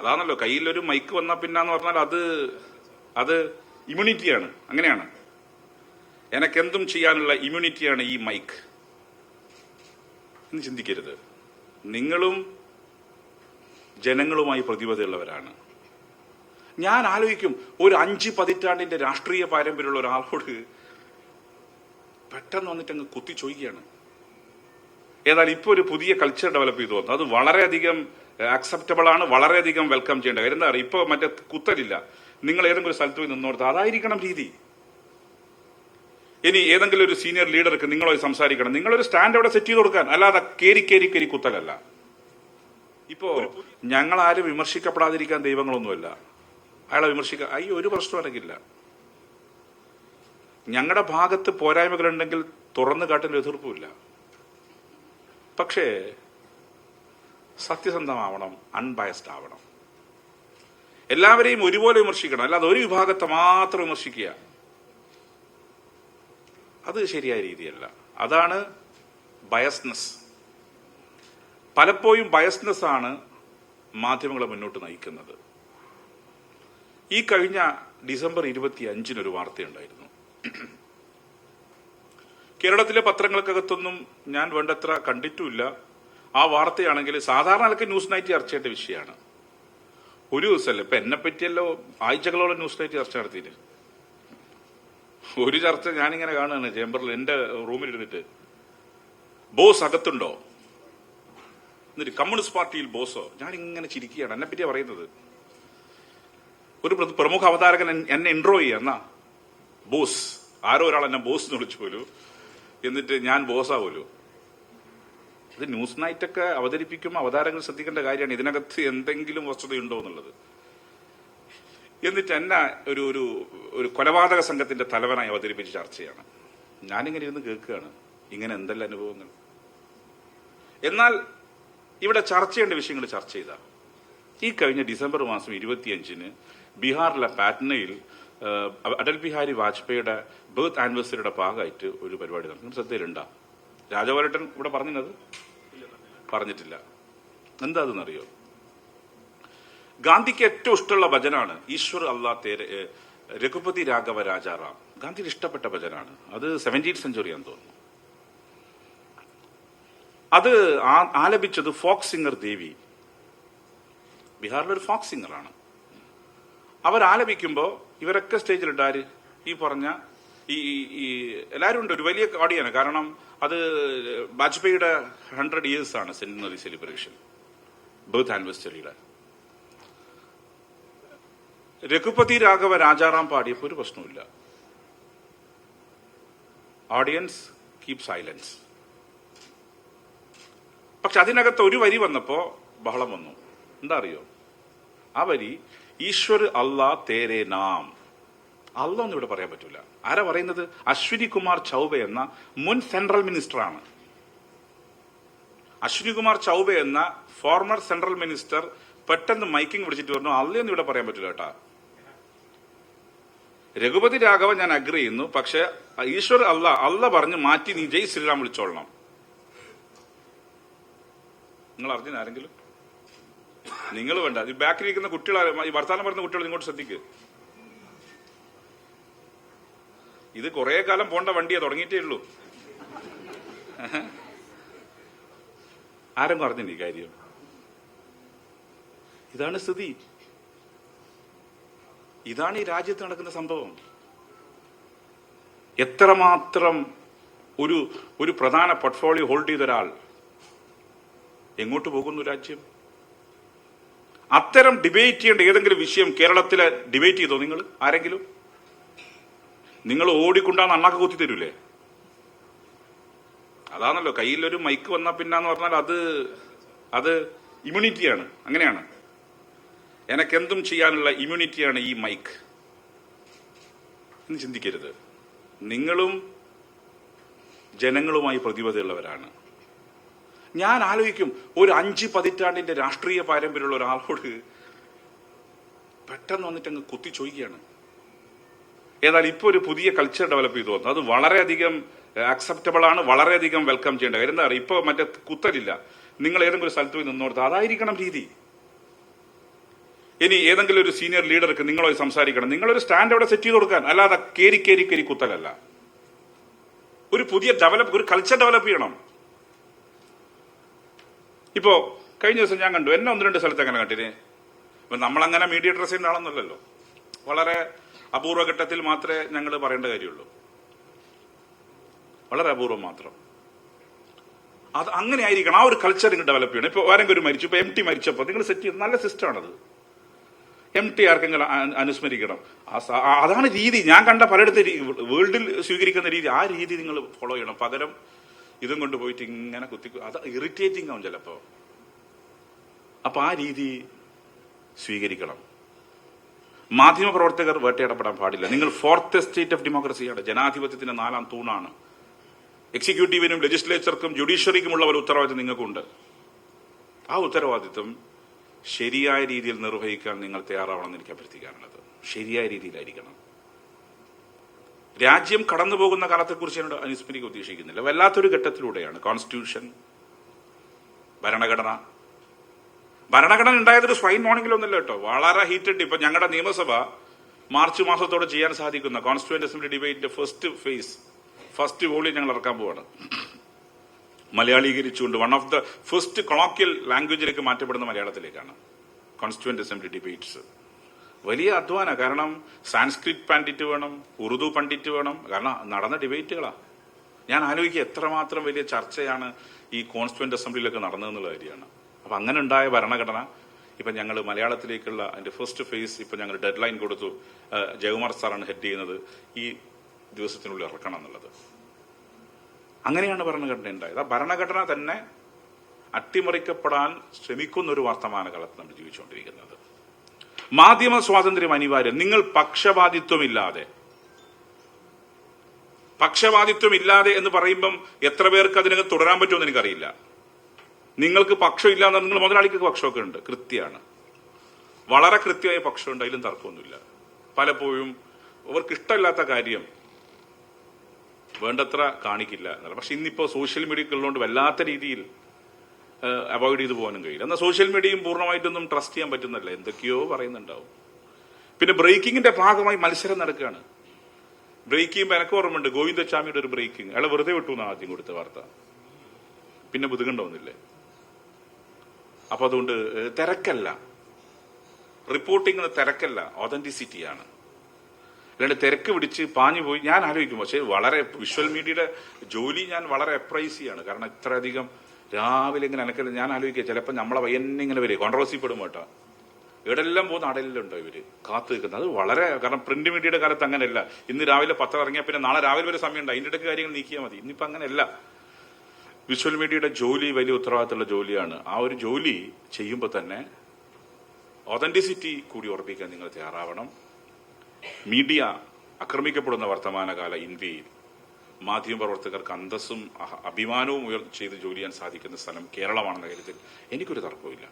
അതാണല്ലോ കയ്യിലൊരു മൈക്ക് വന്നാൽ പിന്നെന്ന് പറഞ്ഞാൽ അത് ഇമ്മ്യൂണിറ്റിയാണ്. അങ്ങനെയാണ്. എനക്കെന്തും ചെയ്യാനുള്ള ഇമ്മ്യൂണിറ്റിയാണ് ഈ മൈക്ക് എന്ന് ചിന്തിക്കരുത്. നിങ്ങളും ജനങ്ങളുമായി പ്രതിബദ്ധതയുള്ളവരാണ്. ഞാൻ ആലോചിക്കും, ഒരു 5 പതിറ്റാണ്ടിന്റെ രാഷ്ട്രീയ പാരമ്പര്യമുള്ള ഒരാളോട് പെട്ടെന്ന് വന്നിട്ട് അങ്ങ് കുത്തി ചോദിക്കുകയാണ്. ഏതായാലും ഇപ്പൊ ഒരു പുതിയ കൾച്ചർ ഡെവലപ്പ് ചെയ്തു വന്നു. അത് വളരെയധികം അക്സെപ്റ്റബിൾ ആണ്, വളരെയധികം വെൽക്കം ചെയ്യേണ്ട കാര്യം. എന്താ പറയുക, ഇപ്പൊ മറ്റേ കുത്തലില്ല. നിങ്ങൾ ഏതെങ്കിലും ഒരു സ്ഥലത്ത് പോയി നിന്നോർത്ത് അതായിരിക്കണം രീതി. ഇനി ഏതെങ്കിലും ഒരു സീനിയർ ലീഡർക്ക് നിങ്ങളോട് സംസാരിക്കണം, നിങ്ങളൊരു സ്റ്റാൻഡ് അവിടെ സെറ്റ് ചെയ്ത് കൊടുക്കാൻ, അല്ലാതെ കേരി കുത്തലല്ല. ഇപ്പോ ഞങ്ങളാരും വിമർശിക്കപ്പെടാതിരിക്കാൻ ദൈവങ്ങളൊന്നുമല്ല. അയാളെ വിമർശിക്കാൻ ഒരു പ്രശ്നം അല്ലെങ്കില്ല. ഞങ്ങളുടെ ഭാഗത്ത് പോരായ്മകളുണ്ടെങ്കിൽ തുറന്നു കാട്ടുന്ന എതിർപ്പുമില്ല. പക്ഷേ സത്യസന്ധമാവണം, അൺബയസ്ഡ് ആവണം. എല്ലാവരെയും ഒരുപോലെ വിമർശിക്കണം, അല്ലാതെ ഒരു വിഭാഗത്തെ മാത്രം വിമർശിക്കുക, അത് ശരിയായ രീതിയല്ല. അതാണ് ബയസ്നെസ്. പലപ്പോഴും ബയസ്നെസ് ആണ് മാധ്യമങ്ങളെ മുന്നോട്ട് നയിക്കുന്നത്. ഈ കഴിഞ്ഞ ഡിസംബർ 25 ഒരു വാർത്തയുണ്ടായിരുന്നു. കേരളത്തിലെ പത്രങ്ങൾക്കകത്തൊന്നും ഞാൻ വേണ്ടത്ര കണ്ടിട്ടുമില്ല. ആ വാർത്തയാണെങ്കിൽ സാധാരണ നിലയ്ക്ക് ന്യൂസ് നൈറ്റ് ചർച്ച ചെയ്യേണ്ട വിഷയമാണ്. ഒരു ദിവസമല്ല, ഇപ്പൊ എന്നെ പറ്റിയല്ലോ ആഴ്ചകളോളം ന്യൂസ് നൈറ്റ് ചർച്ച നടത്തിയിട്ട്. ഒരു ചർച്ച ഞാനിങ്ങനെ കാണുകയാണ് ചേംബറിൽ, എന്റെ റൂമിലിരുന്നിട്ട്, ബോസ് അകത്തുണ്ടോ, എന്നിട്ട് കമ്മ്യൂണിസ്റ്റ് പാർട്ടിയിൽ ബോസോ. ഞാനിങ്ങനെ ചിരിക്കുകയാണ്. എന്നെ പറ്റിയാ പറയുന്നത്. ഒരു പ്രമുഖ അവതാരകൻ എന്നെ ഇൻട്രോ ചെയ്യാ, ബോസ്, ആരോ ഒരാൾ എന്നെ ബോസ് എന്ന് വിളിച്ചു പോലും, എന്നിട്ട് ഞാൻ ബോസാ പോലും. ഇത് ന്യൂസ് നൈറ്റൊക്കെ അവതരിപ്പിക്കുമ്പോൾ അവതാരങ്ങൾ ശ്രദ്ധിക്കേണ്ട കാര്യമാണ്, ഇതിനകത്ത് എന്തെങ്കിലും വസ്തുതയുണ്ടോ എന്നുള്ളത്. എന്നിട്ട് എന്നെ ഒരു കൊലപാതക സംഘത്തിന്റെ തലവനായി അവതരിപ്പിച്ച് ചർച്ചയാണ്. ഞാനിങ്ങനെ ഇരുന്ന് കേൾക്കുകയാണ്, ഇങ്ങനെ എന്തെല്ലാം അനുഭവങ്ങൾ. എന്നാൽ ഇവിടെ ചർച്ച ചെയ്യേണ്ട വിഷയങ്ങൾ ചർച്ച ചെയ്ത ഈ കഴിഞ്ഞ ഡിസംബർ മാസം 25 ബീഹാറിലെ പാറ്റ്നയിൽ അടൽ ബിഹാരി വാജ്പേയിയുടെ ബർത്ത് ആനിവേഴ്സറിയുടെ ഭാഗമായിട്ട് ഒരു പരിപാടി നടന്നു. ശ്രദ്ധയിലുണ്ടാ? രാജഗോപാലൻ ഇവിടെ പറഞ്ഞിട്ടില്ല. എന്താ അതെന്നറിയോ? ഗാന്ധിക്ക് ഏറ്റവും ഇഷ്ടമുള്ള ഭജനാണ് ഈശ്വർ അല്ലാ തേരെ രഘുപതി രാഘവ രാജാറാം. ഗാന്ധിക്ക് ഇഷ്ടപ്പെട്ട ഭജനാണ്. അത് 17th സെഞ്ചുറിയാന്ന് തോന്നുന്നു. അത് ആലപിച്ചത് ഫോക്ക് സിംഗർ ദേവി. ബീഹാറിലൊരു ഫോക്ക് സിംഗറാണ്. അവരാലപിക്കുമ്പോൾ ഇവരൊക്കെ സ്റ്റേജിലിട്ടാര് ഈ പറഞ്ഞ ഈ എല്ലാവരും ഉണ്ട്. ഒരു വലിയ ഓഡിയാണ്. കാരണം അത് വാജ്പേയിയുടെ 100 years ആണ് സെന്റിനറി സെലിബ്രേഷൻ, ബർത്ത് ആനിവേഴ്സറിയുടെ. രഘുപതി രാഘവ രാജാറാം പാടിയപ്പോൾ ഒരു പ്രശ്നമില്ല. Audience keep silence. പക്ഷെ അതിനകത്ത് ഒരു വരി വന്നപ്പോ ബഹളം വന്നു. എന്താ അറിയോ? ആ വരി ഈശ്വർ അല്ലാ തേരെ നാം. അല്ല ഒന്നും ഇവിടെ പറയാൻ പറ്റൂല. ആരാ പറയുന്നത്? അശ്വിനി കുമാർ ചൌബെ എന്ന മുൻ സെൻട്രൽ മിനിസ്റ്ററാണ്. അശ്വിനി കുമാർ ചൌബെ എന്ന ഫോർമർ സെൻട്രൽ മിനിസ്റ്റർ പെട്ടെന്ന് മൈക്കിംഗ് വിളിച്ചിട്ട് പറഞ്ഞു, അല്ലയൊന്നും ഇവിടെ പറയാൻ പറ്റൂല കേട്ടാ. രഘുപതി രാഘവൻ ഞാൻ അഗ്രി ചെയ്യുന്നു, പക്ഷെ ഈശ്വർ അല്ല പറഞ്ഞ് മാറ്റി നീ ജയ് ശ്രീറാം വിളിച്ചോളണം. നിങ്ങൾ അറിഞ്ഞ ആരെങ്കിലും? നിങ്ങൾ വേണ്ട. ഈ ബാക്കിലിരിക്കുന്ന കുട്ടികൾ, ഈ വർത്താനം പറയുന്ന കുട്ടികൾ ഇങ്ങോട്ട് ശ്രദ്ധിക്കുക. ഇത് കുറെ കാലം പോണ്ട വണ്ടിയാ, തുടങ്ങിയിട്ടേ ഉള്ളൂ. ആരും അറിഞ്ഞില്ല ഈ കാര്യം. ഇതാണ് സ്ഥിതി. ഇതാണ് ഈ രാജ്യത്ത് നടക്കുന്ന സംഭവം. എത്രമാത്രം ഒരു പ്രധാന പോർട്ട്ഫോളിയോ ഹോൾഡ് ചെയ്ത ഒരാൾ എങ്ങോട്ട് പോകുന്നു രാജ്യം? അത്തരം ഡിബേറ്റ് ചെയ്യേണ്ട ഏതെങ്കിലും വിഷയം കേരളത്തിലെ ഡിബേറ്റ് ചെയ്തോ നിങ്ങൾ? ആരെങ്കിലും? നിങ്ങൾ ഓടിക്കൊണ്ടാന്ന് അണ്ണാക്ക് കുത്തി തരൂലേ? അതാണല്ലോ കയ്യിലൊരു മൈക്ക് വന്നാൽ പിന്നെന്ന് പറഞ്ഞാൽ അത് ഇമ്മ്യൂണിറ്റിയാണ്. അങ്ങനെയാണ്. എനക്കെന്തും ചെയ്യാനുള്ള ഇമ്മ്യൂണിറ്റിയാണ് ഈ മൈക്ക് എന്ന് ചിന്തിക്കരുത്. നിങ്ങളും ജനങ്ങളുമായി പ്രതിബദ്ധതയുള്ളവരാണ്. ഞാൻ ആലോചിക്കും, ഒരു 5 പതിറ്റാണ്ടിന്റെ രാഷ്ട്രീയ പാരമ്പര്യമുള്ള ഒരാളോട് പെട്ടെന്ന് വന്നിട്ട് അങ്ങ് കുത്തി ചോദിക്കുകയാണ്. ഏതായാലും ഇപ്പൊ ഒരു പുതിയ കൾച്ചർ ഡെവലപ്പ് ചെയ്തു വന്നു. അത് വളരെയധികം അക്സെപ്റ്റബിൾ ആണ്, വളരെയധികം വെൽക്കം ചെയ്യേണ്ട കാര്യം. എന്താ പറയുക, ഇപ്പൊ മറ്റേ കുത്തലില്ല. നിങ്ങൾ ഏതെങ്കിലും ഒരു സ്ഥലത്ത് പോയി നിന്നോർത്ത് അതായിരിക്കണം രീതി. ഇനി ഏതെങ്കിലും ഒരു സീനിയർ ലീഡർക്ക് നിങ്ങളോട് സംസാരിക്കണം, നിങ്ങളൊരു സ്റ്റാൻഡ് അവിടെ സെറ്റ് ചെയ്ത് കൊടുക്കാൻ, അല്ലാതെ കേരി കുത്തലല്ല. ഒരു പുതിയ ഒരു കൾച്ചർ ഡെവലപ്പ് ചെയ്യണം. ഇപ്പോ കഴിഞ്ഞ ദിവസം ഞാൻ കണ്ടു, എന്നെ 1-2 സ്ഥലത്ത് അങ്ങനെ കണ്ടിന്. ഇപ്പൊ നമ്മളങ്ങനെ മീഡിയ ഡ്രസ് ചെയ്യുന്ന ആളൊന്നുമല്ലല്ലോ, വളരെ അപൂർവ ഘട്ടത്തിൽ മാത്രമേ ഞങ്ങൾ പറയേണ്ട കാര്യമുള്ളൂ, വളരെ അപൂർവം മാത്രം. അത് അങ്ങനെ ആയിരിക്കണം, ആ ഒരു കൾച്ചർ നിങ്ങൾ ഡെവലപ്പ് ചെയ്യണം. ഇപ്പൊ ആരെങ്കിലും ഒരു മരിച്ചു, ഇപ്പൊ MT മരിച്ചപ്പോൾ നിങ്ങൾ സെറ്റ് ചെയ്ത് നല്ല സിസ്റ്റമാണത്. MT ആർക്കെങ്കിലും അനുസ്മരിക്കണം, അതാണ് രീതി. ഞാൻ കണ്ട പലയിടത്ത് വേൾഡിൽ സ്വീകരിക്കുന്ന രീതി, ആ രീതി നിങ്ങൾ ഫോളോ ചെയ്യണം. പകരം ഇതും കൊണ്ടുപോയിട്ട് ഇങ്ങനെ അത് ഇറിറ്റേറ്റിംഗ് ആവും ചിലപ്പോ. അപ്പൊ ആ രീതി സ്വീകരിക്കണം. മാധ്യമപ്രവർത്തകർ വേട്ടയാടപ്പെടാൻ പാടില്ല. നിങ്ങൾ 4th സ്റ്റേറ്റ് ഓഫ് ഡെമോക്രസിയാണ്, ജനാധിപത്യത്തിന്റെ 4ാം തൂണാണ്. എക്സിക്യൂട്ടീവിനും ലെജിസ്ലേച്ചർക്കും ജുഡീഷ്യറിക്കുമുള്ള ഒരു ഉത്തരവാദിത്വം നിങ്ങൾക്കുണ്ട്. ആ ഉത്തരവാദിത്വം ശരിയായ രീതിയിൽ നിർവഹിക്കാൻ നിങ്ങൾ തയ്യാറാവണമെന്ന് എനിക്ക് അഭ്യർത്ഥിക്കാനുള്ളത്. ശരിയായ രീതിയിലായിരിക്കണം. രാജ്യം കടന്നുപോകുന്ന കാലത്തെക്കുറിച്ച് എന്നോട് അനുസ്മരിക്കാൻ ഉദ്ദേശിക്കുന്നില്ല. വല്ലാത്തൊരു ഘട്ടത്തിലൂടെയാണ്. കോൺസ്റ്റിറ്റ്യൂഷൻ, ഭരണഘടന ഉണ്ടായതൊരു സ്വൈൻ മോർണിംഗിലൊന്നുമില്ല കേട്ടോ, വളരെ ഹീറ്റഡ്. ഇപ്പൊ ഞങ്ങളുടെ നിയമസഭ മാർച്ച് മാസത്തോടെ ചെയ്യാൻ സാധിക്കുന്ന കോൺസ്റ്റിറ്റ്യൂന്റ് അസംബ്ലി ഡിബേറ്റിന്റെ ഫസ്റ്റ് വോളിയം ഞങ്ങൾ ഇറക്കാൻ പോവാണ്. മലയാളീകരിച്ചുകൊണ്ട് one of the first colloquial ലാംഗ്വേജിലേക്ക് മാറ്റപ്പെടുന്ന മലയാളത്തിലേക്കാണ് കോൺസ്റ്റിറ്റ്യൂന്റ് അസംബ്ലി ഡിബേറ്റ്സ്. വലിയ അധ്വാന, കാരണം സാൻസ്ക്രിറ്റ് പണ്ഡിറ്റ് വേണം, ഉറുദു പണ്ഡിറ്റ് വേണം, കാരണം നടന്ന ഡിബേറ്റുകളാ. ഞാൻ ആലോചിക്കുക എത്രമാത്രം വലിയ ചർച്ചയാണ് ഈ കോൺസ്റ്റിറ്റ്യൂന്റ് അസംബ്ലിയിലൊക്കെ നടന്നതെന്നുള്ള കാര്യമാണ്. അപ്പൊ അങ്ങനെ ഉണ്ടായ ഭരണഘടന ഇപ്പൊ ഞങ്ങൾ മലയാളത്തിലേക്കുള്ള അതിന്റെ ഫസ്റ്റ് ഫേസ് ഇപ്പൊ ഞങ്ങൾ ഡെഡ് ലൈൻ കൊടുത്തു. ജയകുമാർ സാറാണ് ഹെഡ് ചെയ്യുന്നത്. ഈ ദിവസത്തിനുള്ളിൽ ഇറക്കണം എന്നുള്ളത്. അങ്ങനെയാണ് ഭരണഘടന ഉണ്ടായത്. ആ ഭരണഘടന തന്നെ അട്ടിമറിക്കപ്പെടാൻ ശ്രമിക്കുന്ന ഒരു വർത്തമാനകാലത്ത് നമ്മൾ ജീവിച്ചുകൊണ്ടിരിക്കുന്നത്. മാധ്യമ സ്വാതന്ത്ര്യം അനിവാര്യം. നിങ്ങൾ പക്ഷപാതിത്വമില്ലാതെ എന്ന് പറയുമ്പം എത്ര പേർക്ക് അതിനകത്ത് തുടരാൻ പറ്റുമെന്ന് എനിക്കറിയില്ല. നിങ്ങൾക്ക് പക്ഷമില്ല എന്ന് നിങ്ങൾ മുതലാളിക്ക് പക്ഷമൊക്കെ ഉണ്ട്, കൃത്യമാണ്, വളരെ കൃത്യമായ പക്ഷമുണ്ട്, അതിലും തർക്കമൊന്നുമില്ല. പലപ്പോഴും അവർക്ക് ഇഷ്ടമില്ലാത്ത കാര്യം വേണ്ടത്ര കാണിക്കില്ല എന്നല്ല. പക്ഷെ ഇന്നിപ്പോ സോഷ്യൽ മീഡിയക്ക് ഉള്ളതുകൊണ്ട് വല്ലാത്ത രീതിയിൽ അവോയ്ഡ് ചെയ്തു പോകാനും കഴിയില്ല. എന്നാൽ സോഷ്യൽ മീഡിയയും പൂർണ്ണമായിട്ടൊന്നും ട്രസ്റ്റ് ചെയ്യാൻ പറ്റുന്നില്ല, എന്തൊക്കെയോ പറയുന്നുണ്ടാവും. പിന്നെ ബ്രേക്കിങ്ങിന്റെ ഭാഗമായി മത്സരം നടക്കുകയാണ്. ബ്രേക്ക് ചെയ്യുമ്പോൾ എനിക്ക് ഓർമ്മയുണ്ട് ഗോവിന്ദച്ചാമിയുടെ ഒരു ബ്രേക്കിംഗ്, അയാളെ വെറുതെ വിട്ടു എന്നാണ് ആദ്യം കൊടുത്ത വാർത്ത, പിന്നെ ബുദ്ധിമുട്ടുണ്ടാവുന്നില്ലേ. അപ്പൊ അതുകൊണ്ട് തിരക്കല്ല റിപ്പോർട്ടിംഗ്, തിരക്കല്ല, ഒതന്റിസിറ്റിയാണ്. അല്ലാണ്ട് തിരക്ക് പിടിച്ച് പാഞ്ഞു പോയി ഞാൻ ആലോചിക്കും. പക്ഷെ വളരെ വിഷ്വൽ മീഡിയയുടെ ജോലി ഞാൻ വളരെ അപ്രൈസ് ചെയ്യാണ്. കാരണം ഇത്രയധികം രാവിലെ ഇങ്ങനെ അനക്കല്ല. ഞാൻ ആലോചിക്കുക ചിലപ്പോൾ നമ്മളെ വയ്യന്നെ ഇങ്ങനെ വരും, കോൺട്രവേഴ്സി പെടും കേട്ടോ. എവിടെല്ലാം പോകുന്ന അടയിലുണ്ടോ ഇവര് കാത്തു നിൽക്കുന്നത്. അത് വളരെ, കാരണം പ്രിന്റ് മീഡിയയുടെ കാലത്ത് അങ്ങനെയല്ല. ഇന്ന് രാവിലെ പത്രം ഇറങ്ങിയാൽ പിന്നെ നാളെ രാവിലെ വരെ സമയമുണ്ട്, അതിന്റെ ഇടയ്ക്ക് കാര്യങ്ങൾ നീക്കിയാൽ മതി. ഇന്നിപ്പോ അങ്ങനെയല്ല. വിഷ്വൽ മീഡിയയുടെ ജോലി വലിയ ഉത്തരവാദിത്തമുള്ള ജോലിയാണ്. ആ ഒരു ജോലി ചെയ്യുമ്പോൾ തന്നെ ഒതന്റിസിറ്റി കൂടി ഉറപ്പിക്കാൻ നിങ്ങൾ തയ്യാറാവണം. മീഡിയ ആക്രമിക്കപ്പെടുന്ന വർത്തമാനകാല ഇന്ത്യയിൽ മാധ്യമപ്രവർത്തകർക്ക് അന്തസ്സും അഭിമാനവും ചെയ്ത് ജോലി ചെയ്യാൻ സാധിക്കുന്ന സ്ഥലം കേരളമാണെന്ന കാര്യത്തിൽ എനിക്കൊരു തർക്കവുമില്ല.